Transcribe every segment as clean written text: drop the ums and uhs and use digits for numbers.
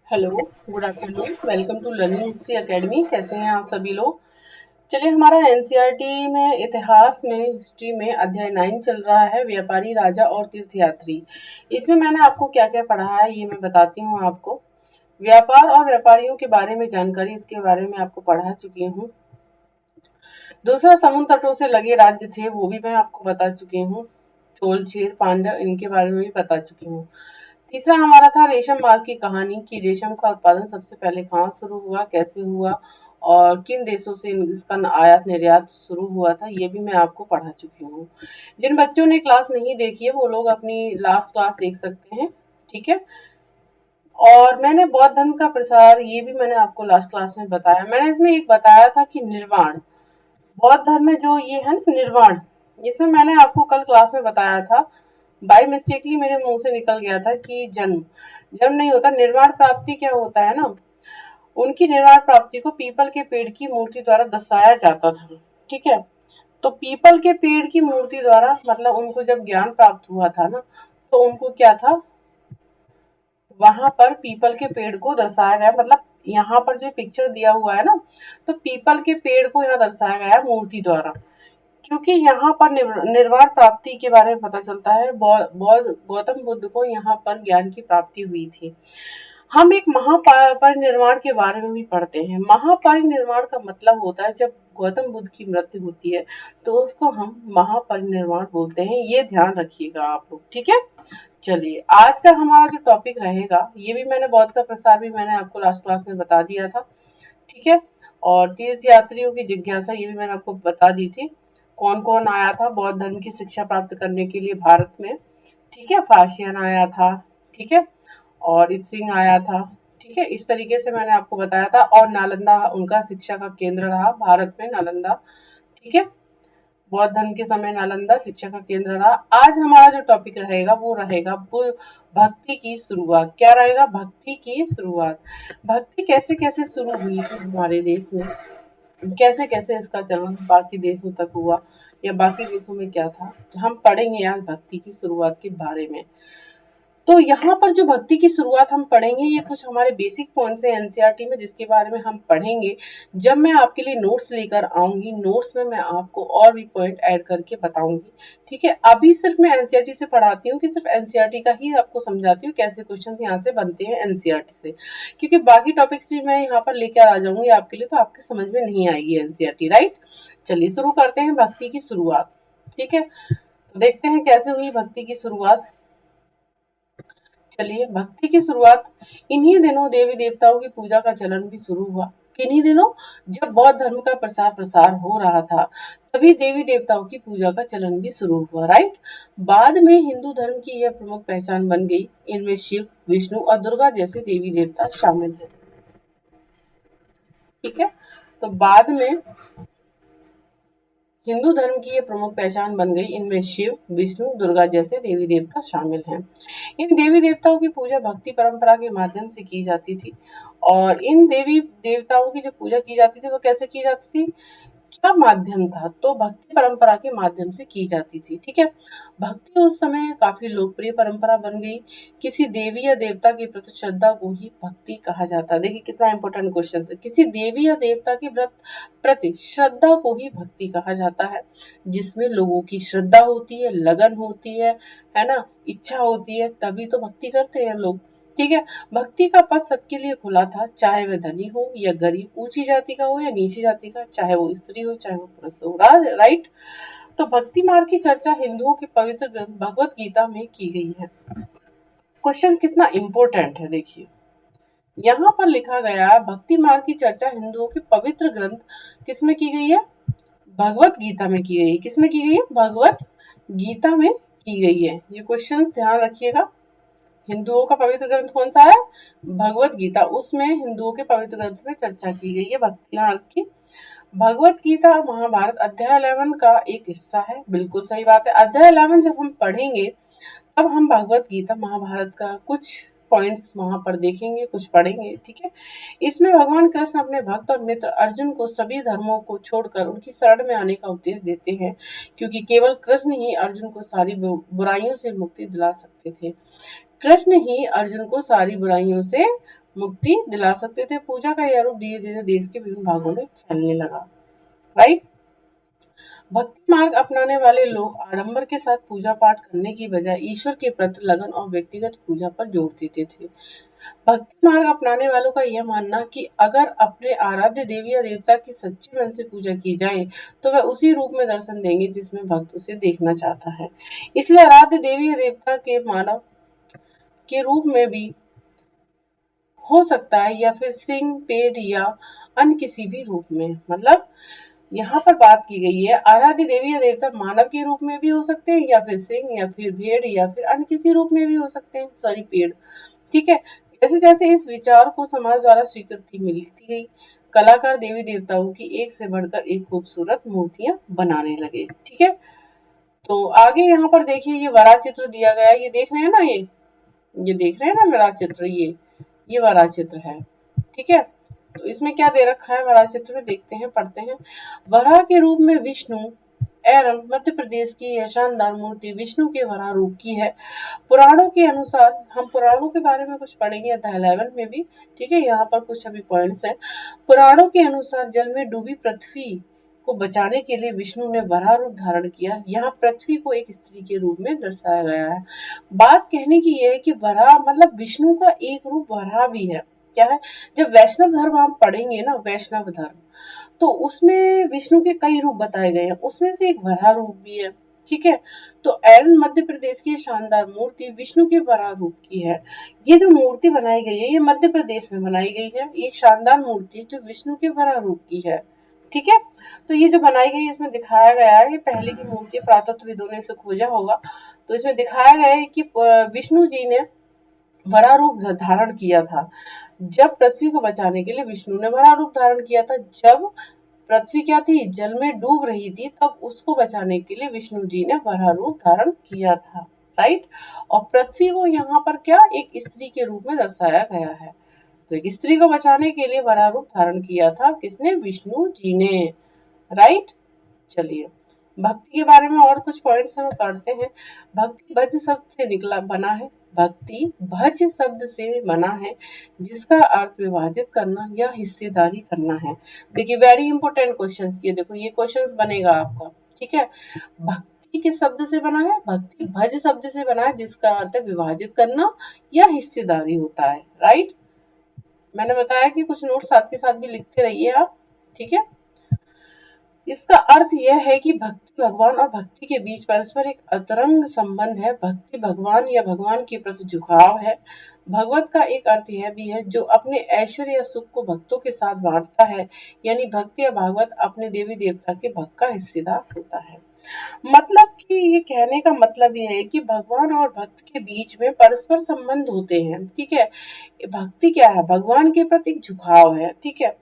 Hello, good afternoon. Welcome to learning history academy. कैसे हैं आप सभी लोग? चलिए, हमारा एनसीईआरटी में इतिहास में हिस्ट्री में अध्याय 9 चल रहा है, व्यापारी, राजा और तीर्थयात्री। इसमें मैंने आपको क्या क्या पढ़ा है ये मैं बताती हूँ आपको। व्यापार और व्यापारियों के बारे में जानकारी, इसके बारे में आपको पढ़ा चुकी हूँ। दूसरा, समुद्र तटों से लगे राज्य थे, वो भी मैं आपको बता चुकी हूँ। चोल, चेर, पांडव, इनके बारे में भी बता चुकी हूँ। तीसरा हमारा था रेशम मार्ग की कहानी, कि रेशम का उत्पादन सबसे पहले कहाँ शुरू हुआ, कैसे हुआ और किन देशों से इसका आयात निर्यात शुरू हुआ था, ये भी मैं आपको पढ़ा चुकी हूँ। जिन बच्चों ने क्लास नहीं देखी है वो लोग अपनी लास्ट क्लास देख सकते हैं, ठीक है। और मैंने बौद्ध धर्म का प्रसार, ये भी मैंने आपको लास्ट क्लास में बताया। मैंने इसमें एक बताया था कि निर्वाण, बौद्ध धर्म में जो ये है ना निर्वाण, इसमें मैंने आपको कल क्लास में बताया था। बाय मिस्टेकली मेरे मुंह से निकल गया था कि जन्म, जन्म नहीं होता, निर्वाण प्राप्ति क्या होता है ना, उनकी निर्वाण प्राप्ति को पीपल के पेड़ की मूर्ति द्वारा दर्शाया जाता था, ठीक है। तो पीपल के पेड़ की मूर्ति द्वारा मतलब उनको जब ज्ञान प्राप्त हुआ था ना, तो उनको क्या था, वहां पर पीपल के पेड़ को दर्शाया गया। मतलब यहाँ पर जो पिक्चर दिया हुआ है ना, तो पीपल के पेड़ को यहाँ दर्शाया गया मूर्ति द्वारा, क्योंकि यहाँ पर निर्वाण प्राप्ति के बारे में पता चलता है। गौतम बुद्ध को यहाँ पर ज्ञान की प्राप्ति हुई थी। हम एक महापरिनिर्वाण के बारे में भी पढ़ते हैं। महापरिनिर्वाण का मतलब होता है जब गौतम बुद्ध की मृत्यु होती है तो उसको हम महापरिनिर्वाण बोलते हैं। ये ध्यान रखिएगा आप लोग, ठीक है। चलिए, आज का हमारा जो टॉपिक रहेगा, ये भी मैंने बौद्ध का प्रसार भी मैंने आपको लास्ट क्लास में बता दिया था, ठीक है। और तीर्थ यात्रियों की जिज्ञासा, ये भी मैंने आपको बता दी थी। कौन कौन आया था बौद्ध धर्म की शिक्षा प्राप्त करने के लिए भारत में, ठीक है। फाशियन आया था, ठीक है। और सिंह आया था, ठीक है। इस तरीके से मैंने आपको बताया था। और नालंदा उनका शिक्षा का केंद्र रहा भारत में, नालंदा, ठीक है। बौद्ध धर्म के समय नालंदा शिक्षा का केंद्र रहा। आज हमारा जो टॉपिक रहेगा वो रहेगा भक्ति की शुरुआत। क्या रहेगा? भक्ति की शुरुआत। भक्ति कैसे कैसे शुरू हुई थी हमारे देश में, कैसे कैसे इसका चलन बाकी देशों तक हुआ, या बाकी देशों में क्या था, हम पढ़ेंगे आज भक्ति की शुरुआत के बारे में। तो यहाँ पर जो भक्ति की शुरुआत हम पढ़ेंगे, ये कुछ हमारे बेसिक पॉइंट्स हैं एनसीईआरटी में, जिसके बारे में हम पढ़ेंगे। जब मैं आपके लिए नोट्स लेकर आऊंगी, नोट्स में मैं आपको और भी पॉइंट ऐड करके बताऊंगी, ठीक है। अभी सिर्फ मैं एनसीईआरटी से पढ़ाती हूँ, कि सिर्फ एनसीईआरटी का ही आपको समझाती हूँ कैसे क्वेश्चन यहाँ से बनते हैं एनसीईआरटी से, क्योंकि बाकी टॉपिक्स भी मैं यहाँ पर लेकर आ जाऊंगी आपके लिए, तो आपके समझ में नहीं आएगी एनसीईआरटी, राइट। चलिए शुरू करते हैं भक्ति की शुरुआत, ठीक है। तो देखते हैं कैसे हुई भक्ति की शुरुआत। चलिए, भक्ति की शुरुआत इन्हीं दिनों देवी देवताओं की पूजा का चलन भी शुरू हुआ। किन्हीं दिनों, जब बौद्ध धर्म का प्रसार प्रसार हो रहा था, तभी देवी देवताओं की पूजा का चलन भी शुरू हुआ, राइट। बाद में हिंदू धर्म की यह प्रमुख पहचान बन गई। इनमें शिव, विष्णु और दुर्गा जैसे देवी देवता शामिल हैं, ठीक है। तो बाद में हिंदू धर्म की ये प्रमुख पहचान बन गई। इनमें शिव, विष्णु, दुर्गा जैसे देवी देवता शामिल हैं। इन देवी देवताओं की पूजा भक्ति परंपरा के माध्यम से की जाती थी। और इन देवी देवताओं की जो पूजा की जाती थी वो कैसे की जाती थी, क्या माध्यम था, तो भक्ति परंपरा के माध्यम से की जाती थी, ठीक है। भक्ति उस समय काफी लोकप्रिय परंपरा बन गई। किसी देवी या देवता के प्रति श्रद्धा को ही भक्ति कहा जाता है। देखिए कितना इंपॉर्टेंट क्वेश्चन है। किसी देवी या देवता के प्रति श्रद्धा को ही भक्ति कहा जाता है, जिसमें लोगों की श्रद्धा होती है, लगन होती है ना, इच्छा होती है, तभी तो भक्ति करते हैं लोग, ठीक है। भक्ति का पथ सबके लिए खुला था, चाहे वह धनी हो या गरीब, ऊंची जाति का हो या नीची जाति का, चाहे वो स्त्री हो चाहे वो पुरुष हो, राइट। तो भक्ति मार्ग की चर्चा हिंदुओं के पवित्र ग्रंथ भगवत गीता में की गई है। क्वेश्चन कितना इंपॉर्टेंट है, देखिए यहाँ पर लिखा गया, भक्ति मार्ग की चर्चा हिंदुओं के पवित्र ग्रंथ किसमें की गई है, भगवत गीता में की गई है। किसमें की गई है? भगवत गीता में की गई है। ये क्वेश्चन ध्यान रखिएगा। हिंदुओं का पवित्र ग्रंथ कौन सा है? भगवत गीता। उसमें हिंदुओं के पवित्र ग्रंथ में चर्चा की गई है भक्ति मार्ग की। भगवत गीता महाभारत अध्याय 11 का एक हिस्सा है। बिल्कुल सही बात है। अध्याय 11 जब हम पढ़ेंगे तब हम भगवत गीता महाभारत का कुछ पॉइंट्स वहां पर देखेंगे, कुछ पढ़ेंगे, ठीक है। इसमें भगवान कृष्ण अपने भक्त और मित्र अर्जुन को सभी धर्मों को छोड़कर उनकी शरण में आने का उपदेश देते हैं, क्योंकि केवल कृष्ण ही अर्जुन को सारी बुराइयों से मुक्ति दिला सकते थे। कृष्ण ही अर्जुन को सारी बुराइयों से मुक्ति दिला सकते थे। पूजा का यह रूप धीरे धीरे देश के विभिन्न भागों में फैलने लगा। राइट। भक्ति मार्ग अपनाने वाले लोग आडंबर के साथ पूजा पाठ करने की बजाय ईश्वर के प्रति लगन और व्यक्तिगत पूजा पर जोर देते थे। भक्ति मार्ग अपनाने वालों का यह मानना कि अगर अपने आराध्य देवी या देवता की सच्चे मन से पूजा की जाए तो वह उसी रूप में दर्शन देंगे जिसमें भक्त उसे देखना चाहता है। इसलिए आराध्य देवी या देवता के मानव के रूप में भी हो सकता है या फिर सिंह, पेड़ या अन्य किसी भी रूप में। मतलब यहाँ पर बात की गई है आराध्य देवी या देवता मानव के रूप में भी हो सकते हैं या फिर सिंह या फिर भेड़ या फिर अन्य किसी रूप में भी हो सकते हैं। सॉरी, पेड़। ठीक है। जैसे जैसे इस विचार को समाज द्वारा स्वीकृति मिलती गई, कलाकार देवी देवताओं की एक से बढ़कर एक खूबसूरत मूर्तियां बनाने लगे। ठीक है। तो आगे यहाँ पर देखिए ये वरा चित्र दिया गया है, ये देख रहे हैं ना, ये देख रहे हैं ना वरा चित्र, ये वरा चित्र है। ठीक है। तो इसमें क्या दे रखा है वरा चित्र में, देखते हैं, पढ़ते हैं। वराह के रूप में विष्णु एवं मध्य प्रदेश की यह शानदार मूर्ति विष्णु के वराह रूप की है। पुराणों के अनुसार, हम पुराणों के बारे में कुछ पढ़ेंगे अध्याय 11 में भी। ठीक है। यहाँ पर कुछ अभी पॉइंट्स हैं। पुराणों के अनुसार जल में डूबी पृथ्वी को बचाने के लिए विष्णु ने वराह रूप धारण किया। यहाँ पृथ्वी को एक स्त्री के रूप में दर्शाया गया है। बात कहने की यह है कि वराह मतलब विष्णु का एक रूप वराह भी है। क्या है? जब वैष्णव धर्म हम पढ़ेंगे ना, वैष्णव धर्म, तो उसमें विष्णु के कई रूप बताए गए हैं, उसमें से एक वराह रूप भी है। ठीक है। तो एरन मध्य प्रदेश की शानदार मूर्ति विष्णु के वराह रूप की है। ये जो मूर्ति बनाई गई है ये मध्य प्रदेश में बनाई गई है। एक शानदार मूर्ति जो विष्णु के वराह रूप की है। ठीक है। तो ये जो बनाई गई है इसमें दिखाया गया है, ये पहले की मूर्ति पुरातत्वविदों ने इसे खोजा होगा, तो इसमें दिखाया गया है कि विष्णु जी ने वराह रूप धारण किया था। जब पृथ्वी को बचाने के लिए विष्णु ने वराह रूप धारण किया था। जब पृथ्वी क्या थी, जल में डूब रही थी, तब उसको बचाने के लिए विष्णु जी ने वराह रूप धारण किया था। राइट। और पृथ्वी को यहाँ पर क्या एक स्त्री के रूप में दर्शाया गया है। तो एक स्त्री को बचाने के लिए वराह रूप धारण किया था किसने? विष्णु जी ने। राइट। चलिए भक्ति के बारे में और कुछ पॉइंट्स हम पढ़ते हैं। भक्ति भज शब्द से निकला बना है। भक्ति भज शब्द से बना है जिसका अर्थ विभाजित करना या हिस्सेदारी करना है। देखिए वेरी इंपॉर्टेंट क्वेश्चन, ये देखो ये क्वेश्चन बनेगा आपका। ठीक है। भक्ति किस शब्द से बना है? भक्ति भज शब्द से बना है जिसका अर्थ है विभाजित करना या हिस्सेदारी होता है। राइट। मैंने बताया कि कुछ नोट साथ के साथ भी लिखते रहिए आप। ठीक है। इसका अर्थ यह है कि भक्ति भगवान और भक्ति के बीच परस्पर एक अंतरंग संबंध है। भक्ति भगवान या भगवान के प्रति झुकाव है। भगवत का एक अर्थ यह भी है जो अपने ऐश्वर्य या सुख को भक्तों के साथ बांटता है, यानी भक्ति या भागवत अपने देवी देवता के भक्त का हिस्सेदार होता है। मतलब कि ये कहने का मतलब ये है कि भगवान और भक्त के बीच में परस्पर संबंध होते हैं। ठीक है। भक्ति क्या है? भगवान के प्रति एक झुकाव है। ठीक है।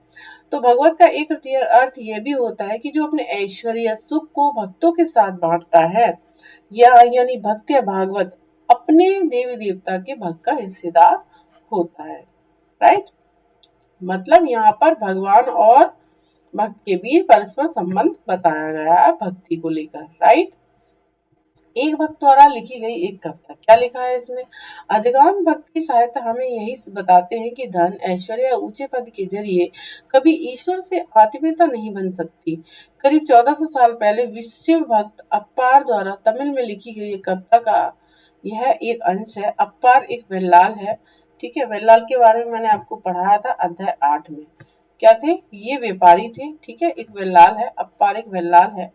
तो भगवत का एक अर्थ यह भी होता है कि जो अपने ऐश्वर्य या सुख को भक्तों के साथ बांटता है, या यानी भक्त या भागवत अपने देवी देवता के भक्त का हिस्सेदार होता है। राइट। मतलब यहाँ पर भगवान और भक्त के बीच परस्पर संबंध बताया गया है भक्ति को लेकर। राइट। एक भक्त द्वारा लिखी गई एक कविता, क्या लिखा है इसमें? अधिकांश भक्ति साहित्य हमें यही बताते हैं कि धन, ऐश्वर्य या ऊंचे पद के जरिए कभी ईश्वर से आत्मीयता नहीं बन सकती। करीब 1400 साल पहले विश्व भक्त अप्पार द्वारा तमिल में लिखी गई कविता का यह एक अंश है। अप्पार एक वेल्लाल है। ठीक है। वेल्लाल के बारे में मैंने आपको पढ़ाया था अध्याय 8 में। क्या थे? ये व्यापारी थे। ठीक है। एक वेल्लाल है, अप्पार एक वेल्लाल है।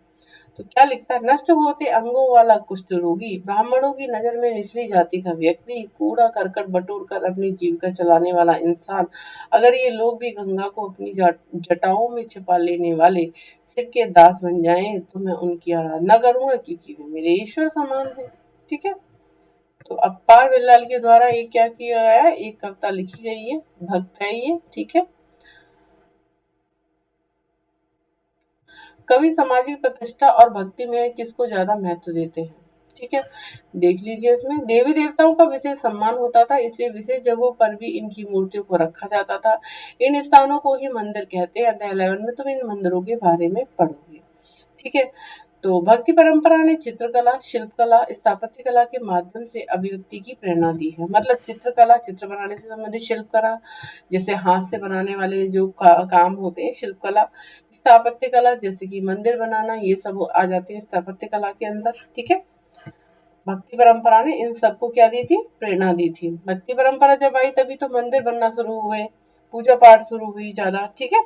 तो क्या लिखता है? नष्ट होते अंगों वाला कुष्ठ रोगी, ब्राह्मणों की नजर में निचली जाति का व्यक्ति, कूड़ा करकट बटोर कर अपनी जीविका चलाने वाला इंसान, अगर ये लोग भी गंगा को अपनी जटाओं में छिपा लेने वाले शिव के दास बन जाएं तो मैं उनकी आराधना करूंगा क्योंकि वे मेरे ईश्वर समान है। ठीक है। तो अप्पार बिल्लाल के द्वारा ये क्या किया गया है? एक कविता लिखी गई है, भक्त है ये। ठीक है। कवि सामाजिक प्रतिष्ठा और भक्ति में किसको ज्यादा महत्व देते हैं? ठीक है। देख लीजिए इसमें देवी देवताओं का विशेष सम्मान होता था, इसलिए विशेष जगहों पर भी इनकी मूर्तियों को रखा जाता था। इन स्थानों को ही मंदिर कहते हैं। अध्याय 11 में तुम इन मंदिरों के बारे में पढ़ोगे। ठीक है। तो भक्ति परंपरा ने चित्रकला, शिल्पकला, स्थापत्य कला के माध्यम से अभिव्यक्ति की प्रेरणा दी है। मतलब चित्रकला, चित्र बनाने से संबंधित शिल्पकला, जैसे हाथ से बनाने वाले जो काम होते हैं, शिल्पकला, स्थापत्य कला जैसे कि मंदिर बनाना, ये सब आ जाते हैं स्थापत्य कला के अंदर। ठीक है, भक्ति परंपरा ने इन सबको क्या दी थी, प्रेरणा दी थी। भक्ति परंपरा जब आई तभी तो मंदिर बनना शुरू हुए, पूजा पाठ शुरू हुई ज्यादा। ठीक है,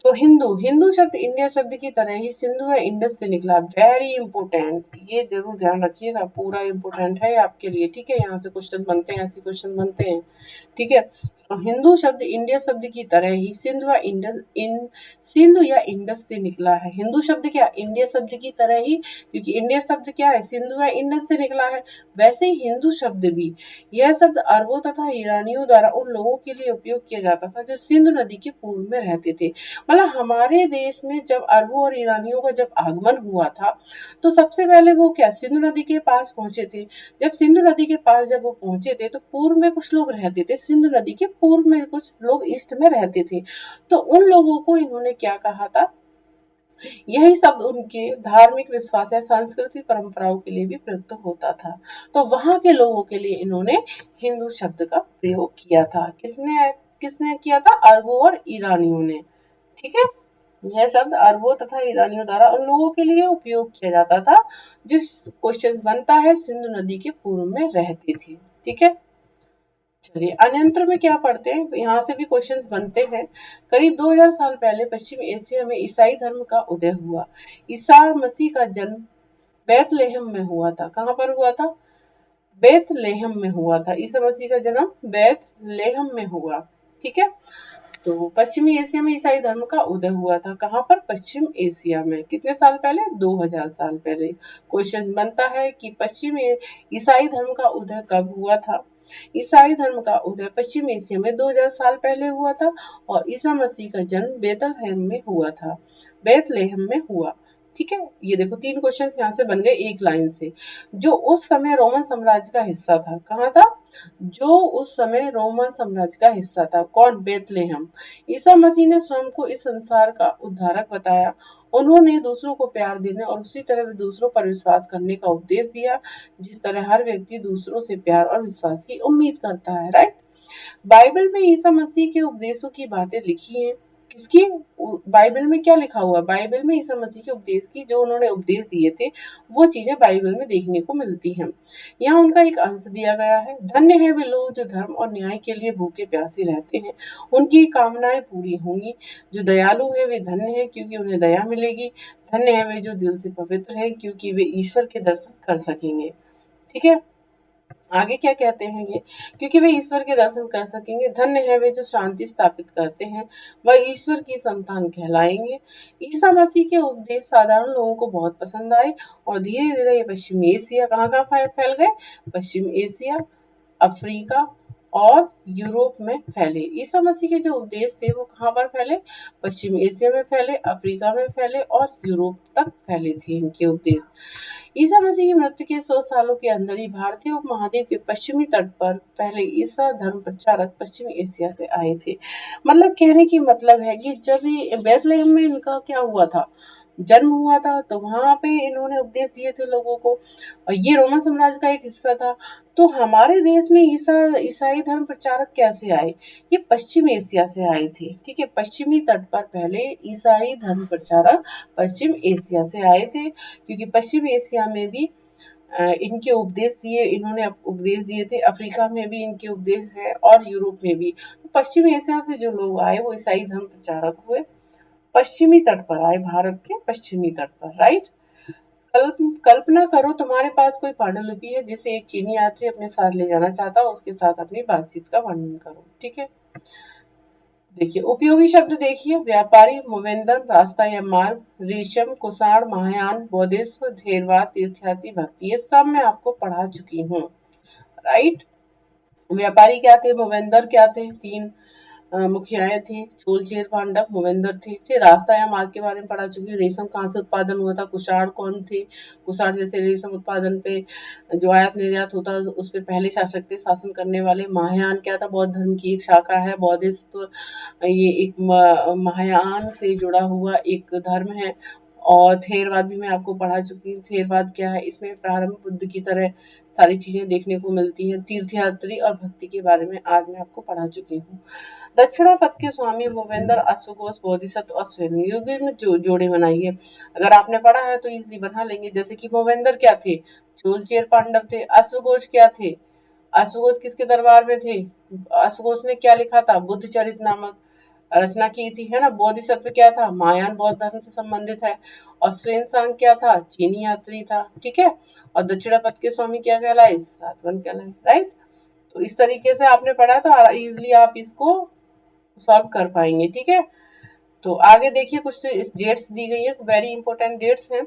तो हिंदू, हिंदू शब्द इंडिया शब्द की तरह ही सिंधु या इंडस से निकला। वेरी इंपोर्टेंट, ये जरूर ध्यान रखिएगा, पूरा इंपोर्टेंट है आपके लिए। ठीक है, यहाँ से क्वेश्चन बनते हैं, ऐसे क्वेश्चन बनते हैं। ठीक है, तो हिंदू शब्द इंडिया शब्द की तरह ही सिंधु या इंडस से निकला है। हिंदू शब्द क्या, इंडिया शब्द की तरह ही, क्योंकि इंडिया शब्द क्या है, सिंधु या इंडस से निकला है, वैसे ही हिंदू शब्द भी। यह शब्द अरबों तथा ईरानियों द्वारा उन लोगों के लिए उपयोग किया जाता था जो सिंधु नदी के पूर्व में रहते थे। मतलब हमारे देश में जब अरबों और ईरानियों का जब आगमन हुआ था, तो सबसे पहले वो क्या, सिंधु नदी के पास पहुंचे थे। जब सिंधु नदी के पास जब वो पहुंचे थे, तो पूर्व में कुछ लोग रहते थे, सिंधु नदी के पूर्व में कुछ लोग ईस्ट में रहते थे। तो उन लोगों को इन्होंने क्या कहा था, यही शब्द उनके धार्मिक विश्वास या सांस्कृतिक परंपराओं के लिए भी प्रयुक्त होता था। तो वहां के लोगों के लिए इन्होंने हिंदू शब्द का प्रयोग किया था। किसने किसने किया था, अरबों और ईरानियों ने। ठीक है, यह शब्द अरबों तथा ईरानियों द्वारा उन लोगों के लिए उपयोग किया जाता था जिस क्वेश्चन बनता है सिंधु नदी के पूर्व में रहते थे। ठीक है, चलिए अन्यंत्र में क्या पढ़ते हैं, यहाँ से भी क्वेश्चंस बनते हैं। करीब 2000 साल पहले पश्चिम एशिया में ईसाई धर्म का उदय हुआ। ईसा मसीह का जन्म बैतलेहम में हुआ था। कहाँ पर हुआ था, बैतलेहम में हुआ था। ईसा मसीह का जन्म बैतलेहम में हुआ। ठीक है, तो पश्चिमी एशिया में ईसाई धर्म का उदय हुआ था। कहाँ पर, पश्चिम एशिया में। कितने साल पहले, 2000 साल पहले। क्वेश्चन बनता है कि पश्चिम ईसाई धर्म का उदय कब हुआ था। ईसाई धर्म का उदय पश्चिम एशिया में 2000 साल पहले हुआ था और ईसा मसीह का जन्म बेतलहम में हुआ था, बेतलेहम में हुआ। ठीक है, ये देखो 3 क्वेश्चन यहाँ से बन गए एक लाइन से। जो उस समय रोमन साम्राज्य का हिस्सा था, कहाँ था, जो उस समय रोमन साम्राज्य का हिस्सा था, कौन, बेतलेहम। ईसा मसीह ने स्वयं को इस संसार का उद्धारक बताया। उन्होंने दूसरों को प्यार देने और उसी तरह दूसरों पर विश्वास करने का उपदेश दिया, जिस तरह हर व्यक्ति दूसरों से प्यार और विश्वास की उम्मीद करता है। राइट, बाइबल में ईसा मसीह के उपदेशों की बातें लिखी हैं। किसकी, बाइबल में क्या लिखा हुआ है, बाइबल में ईसा मसीह के उपदेश की, जो उन्होंने उपदेश दिए थे वो चीजें बाइबल में देखने को मिलती हैं। यहाँ उनका एक अंश दिया गया है। धन्य है वे लोग जो धर्म और न्याय के लिए भूखे प्यासे रहते हैं, उनकी कामनाएं पूरी होंगी। जो दयालु है वे धन्य है, क्योंकि उन्हें दया मिलेगी। धन्य है वे जो दिल से पवित्र है, क्योंकि वे ईश्वर के दर्शन कर सकेंगे। ठीक है, आगे क्या कहते हैं ये, क्योंकि वे ईश्वर के दर्शन कर सकेंगे। धन्य है वे जो शांति स्थापित करते हैं, वह ईश्वर की संतान कहलाएंगे। ईसा मसीह के उपदेश साधारण लोगों को बहुत पसंद आए और धीरे धीरे ये पश्चिम एशिया, कहाँ कहाँ फैल गए, पश्चिम एशिया, अफ्रीका और यूरोप में फैले। ईसा मसीह के जो उपदेश थे वो कहाँ पर फैले, पश्चिम एशिया में फैले, अफ्रीका में फैले और यूरोप तक फैले थे इनके उपदेश। ईसा मसीह की मृत्यु के 100 सालों के अंदर ही भारतीय उपमहाद्वीप के पश्चिमी तट पर पहले ईसा धर्म प्रचारक पश्चिमी एशिया से आए थे। मतलब कहने की मतलब है कि जब ये बैतलहम में इनका क्या हुआ था, जन्म हुआ था, तो वहां पे इन्होंने उपदेश दिए थे लोगों को, और ये रोमन साम्राज्य का एक हिस्सा था। तो हमारे देश में ईसाई धर्म प्रचारक कैसे आए, ये पश्चिम एशिया से आए थे। ठीक है, पश्चिमी तट पर पहले ईसाई धर्म प्रचारक पश्चिम एशिया से आए थे, क्योंकि पश्चिम एशिया में भी इनके उपदेश दिए, इन्होंने उपदेश दिए थे। अफ्रीका में भी इनके उपदेश है और यूरोप में भी। तो पश्चिम एशिया से जो लोग आए वो ईसाई धर्म प्रचारक हुए, पश्चिमी तट पर आए, भारत के पश्चिमी तट पर। राइट, कल्पना करो तुम्हारे पास कोई पांडुलिपि है जिसे एक चीनी यात्री अपने साथ ले जाना चाहता हो, उसके साथ अपनी बातचीत का वर्णन करो। ठीक है, देखिए उपयोगी शब्द देखिए, व्यापारी, मोवेंदन, रास्ता या मार्ग, रेशम, कुषाण, महायान, बौद्धिस्व, थेरवाद, तीर्थयात्री, भक्ति, ये सब मैं आपको पढ़ा चुकी हूँ। राइट, व्यापारी क्या थे, मोवेंदर क्या थे, 3 मुखियाएं थी, चोल, चेर, पांडव, मोवेंदर थे। रास्ता या मार्ग के बारे में पढ़ा चुकी हूँ। रेशम कहाँ से उत्पादन हुआ था, कुषाण कौन थे, कुषाण जैसे रेशम उत्पादन पे जो आयात निर्यात होता उस पे पहले शासक थे, शासन करने वाले। महायान क्या था, बौद्ध धर्म की एक शाखा है। बौद्धिस्ट ये एक महायान से जुड़ा हुआ एक धर्म है। और थेरवाद भी मैं आपको पढ़ा चुकी हूँ। थेरवाद क्या है, इसमें प्रारंभ बुद्ध की तरह सारी चीजें देखने को मिलती हैं। तीर्थयात्री और भक्ति के बारे में आज मैं आपको पढ़ा चुकी हूँ। दक्षिणापथ के स्वामी भूपेंद्र अश्वघोष बोधिसत्व और स्वयं योगी में जोड़े बनाइए। अगर आपने पढ़ा है तो इजली बना लेंगे। जैसे कि भूपेंद्र क्या थे, चोलचेर पांडव थे। अश्वघोष क्या थे, अश्वघोष किसके दरबार में थे, अश्वघोष ने क्या लिखा था, बुद्ध चरित नामक रचना की थी, है ना। बोधिसत्व क्या था, महायान बौद्ध धर्म से संबंधित है। और स्वयं सांग क्या था, चीनी यात्री था, ठीक है। और दक्षिणापथ के स्वामी क्या कहलाए, सातवन कहलाए, राइट। तो इस तरीके से आपने पढ़ा तो इजिली आप इसको सॉल्व कर पाएंगे, ठीक है। तो आगे देखिए, कुछ डेट्स दी गई है, वेरी इंपॉर्टेंट डेट्स हैं।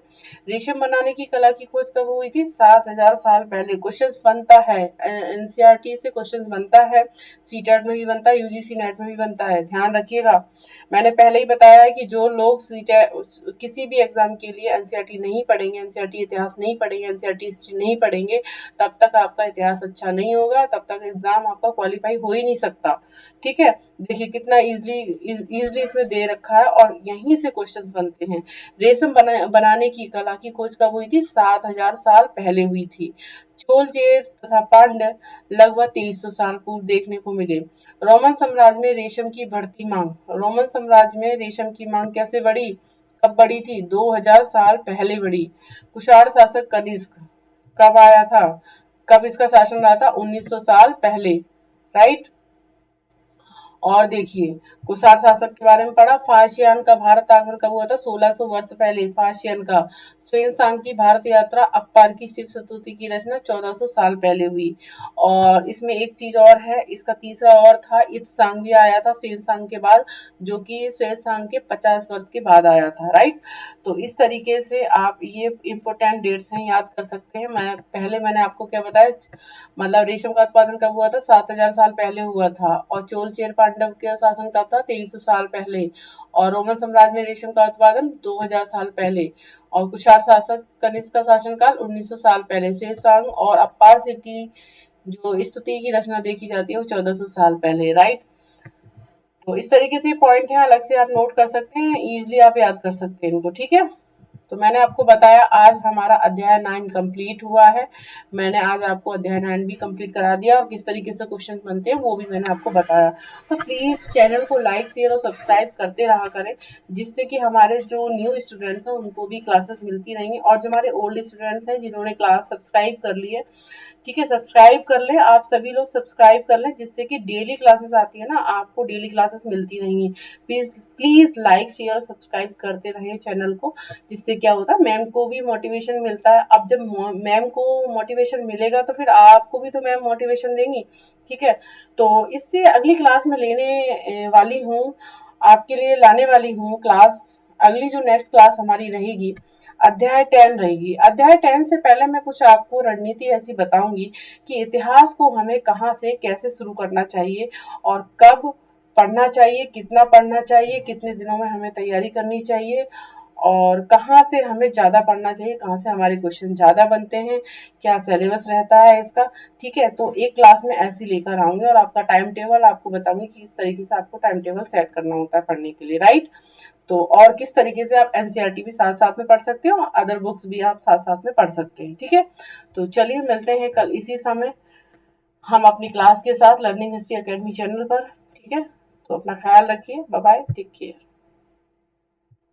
रेशम बनाने की कला की खोज कब हुई थी, 7000 साल पहले। क्वेश्चंस बनता है, एनसीईआरटी से क्वेश्चंस बनता है, सीटेट में भी बनता है, यूजीसी नेट में भी बनता है, ध्यान रखिएगा। मैंने पहले ही बताया है कि जो लोग किसी भी एग्जाम के लिए एनसीईआरटी नहीं पढ़ेंगे, एनसीईआरटी इतिहास नहीं पढ़ेंगे, एनसीईआरटी हिस्ट्री नहीं पढ़ेंगे, तब तक आपका इतिहास अच्छा नहीं होगा, तब तक एग्जाम आपका क्वालिफाई हो ही नहीं सकता, ठीक है। देखिए कितना इजली इसमें दे रखा है और यहीं से क्वेश्चंस बनते हैं। रेशम बनाने की कला की खोज कब हुई थी, 7000 साल पहले हुई थी। चोल चेर तथा पांड्य लगभग 2300 साल पूर्व देखने को मिले। रोमन साम्राज्य में रेशम की बढ़ती मांग, रोमन साम्राज्य में रेशम की मांग कैसे बढ़ी, कब बढ़ी थी, 2000 साल पहले बढ़ी। कुषाण शासक कनिष्क कब आया था, कब इसका शासन रहा था, 1900 साल पहले, राइट। और देखिए कुषाण शासक के बारे में पढ़ा। फाशियान का भारत आगमन कब हुआ था, 1600 वर्ष पहले। फाशियान का स्वयं सांग की भारत यात्रा, अपार की शिव स्तुति की रचना 1400 साल पहले हुई। और इसमें एक चीज और है, इसका तीसरा और था, इत सांग भी आया था स्वयं सांग के बाद, जो कि स्वयं सांग के 50 वर्ष के बाद आया था, राइट। तो इस तरीके से आप ये इम्पोर्टेंट डेट्स हैं, याद कर सकते हैं। मैंने आपको क्या बताया, मतलब रेशम का उत्पादन कब हुआ था, 7000 साल पहले हुआ था। और चोल चेर पांडव का शासन कब था, 2300 साल पहले। और रोमन साम्राज्य में रेशम का उत्पादन 2000 साल पहले। और कुषाण शासक कनिष्क का शासनकाल 1900 साल पहले। शेषांग और अपार शिव की जो स्तुति की रचना देखी जाती है वो 1400 साल पहले, राइट। तो इस तरीके से पॉइंट है, अलग से आप नोट कर सकते हैं, इजिली आप याद कर सकते हैं इनको, ठीक है। तो मैंने आपको बताया आज हमारा अध्याय 9 कंप्लीट हुआ है। मैंने आज आपको अध्याय 9 भी कंप्लीट करा दिया और किस तरीके से क्वेश्चन बनते हैं वो भी मैंने आपको बताया। तो प्लीज़ चैनल को लाइक शेयर और सब्सक्राइब करते रहा करें, जिससे कि हमारे जो न्यू स्टूडेंट्स हैं उनको भी क्लासेस मिलती रहेंगी। और जो हमारे ओल्ड स्टूडेंट्स हैं जिन्होंने क्लास सब्सक्राइब कर ली है, ठीक है, सब्सक्राइब कर लें, आप सभी लोग सब्सक्राइब कर लें, जिससे कि डेली क्लासेस आती है ना, आपको डेली क्लासेस मिलती रहेंगी। प्लीज प्लीज लाइक शेयर और सब्सक्राइब करते रहें चैनल को, जिससे क्या होता है, मैम को भी मोटिवेशन मिलता है। अब जब मैम को मोटिवेशन मिलेगा तो फिर आपको भी तो मैम मोटिवेशन देंगी, ठीक है। तो इससे अगली क्लास में लेने वाली हूँ, आपके लिए लाने वाली हूँ क्लास। अगली जो नेक्स्ट क्लास हमारी रहेगी अध्याय 10 रहेगी। अध्याय 10 से पहले मैं कुछ आपको रणनीति ऐसी बताऊंगी कि इतिहास को हमें कहाँ से कैसे शुरू करना चाहिए और कब पढ़ना चाहिए, कितना पढ़ना चाहिए, कितने दिनों में हमें तैयारी करनी चाहिए, और कहाँ से हमें ज़्यादा पढ़ना चाहिए, कहाँ से हमारे क्वेश्चन ज़्यादा बनते हैं, क्या सिलेबस रहता है इसका, ठीक है। तो एक क्लास में ऐसी लेकर आऊंगी और आपका टाइम टेबल आपको बताऊंगी कि किस तरीके से आपको टाइम टेबल सेट करना होता है पढ़ने के लिए, राइट। तो और किस तरीके से आप एनसीईआरटी भी साथ साथ में पढ़ सकते हो, अदर बुक्स भी आप साथ साथ में पढ़ सकते हैं, ठीक है। तो चलिए मिलते हैं कल इसी समय हम अपनी क्लास के साथ लर्निंग हिस्ट्री एकेडमी चैनल पर, ठीक है। तो अपना ख्याल रखिए, बाय बाय, टेक केयर।